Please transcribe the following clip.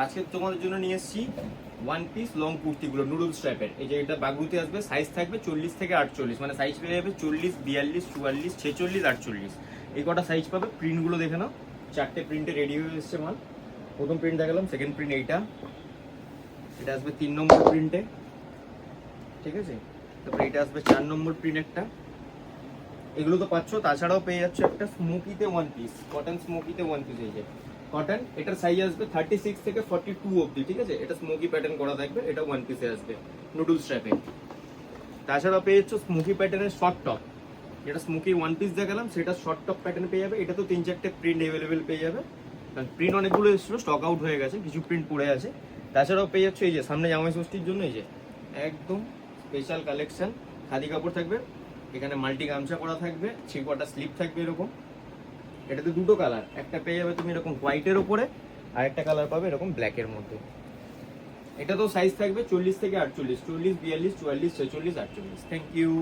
আজকে তোমাদের জন্য নিয়ে এসেছি ওয়ান পিস লং কুর্তিগুলো নুডলস টাইপের। এই যে এটা বাগুতে আসবে, সাইজ থাকবে 40 থেকে 48, মানে সাইজ পেয়ে যাবে 40, 42, 44, 46, 48, এই কটা সাইজ পাবে। প্রিন্টগুলো দেখে নাও, 4টে প্রিন্টে রেডি হয়ে এসছে মাল। প্রথম প্রিন্ট দেখালাম, সেকেন্ড প্রিন্ট এইটা, এটা আসবে 3 নম্বর প্রিন্টে, ঠিক আছে। তারপরে এটা আসবে 4 নম্বর প্রিন্ট একটা। এগুলো তো পাচ্ছ, তাছাড়াও পেয়ে যাচ্ছে একটা স্মোকিতে ওয়ান পিস, কটন স্মোকিতে ওয়ান পিস। এই যে কটন, এটার সাইজ আসবে 36 থেকে 42 অবধি, ঠিক আছে। এটা স্মোকি প্যাটার্ন করা থাকবে, এটা ওয়ান পিসে আসবে নুডলস টাইপের। তাছাড়াও পেয়ে যাচ্ছে স্মোকি প্যাটার্নের শর্ট টপ, যেটা স্মোকি ওয়ান পিস দেখালাম সেটা শর্ট টপ প্যাটার্ন পেয়ে যাবে। এটা তো 3-4টে প্রিন্ট অ্যাভেলেবেল পেয়ে যাবে, কারণ প্রিন্ট অনেকগুলো এসেছিল, স্টক আউট হয়ে গেছে, কিছু প্রিন্ট পড়ে আছে। তাছাড়াও পেয়ে যাচ্ছে এই যে সামনে জামাই ষষ্ঠীর জন্য এই যে একদম স্পেশাল কালেকশন, খাদি কাপড় থাকবে, এখানে মাল্টি গামছা করা থাকবে, 3 কোয়ার্টার স্লিপ থাকবে এরকম। এটাতে দুটো কালার, একটা পেয়ে যাবে তুমি এরকম হোয়াইটের ওপরে, আর একটা কালার পাবে এরকম ব্ল্যাকের মধ্যে। এটা তো সাইজ থাকবে 40 থেকে 48, 40, 42, 44, 46, 48। Thank you.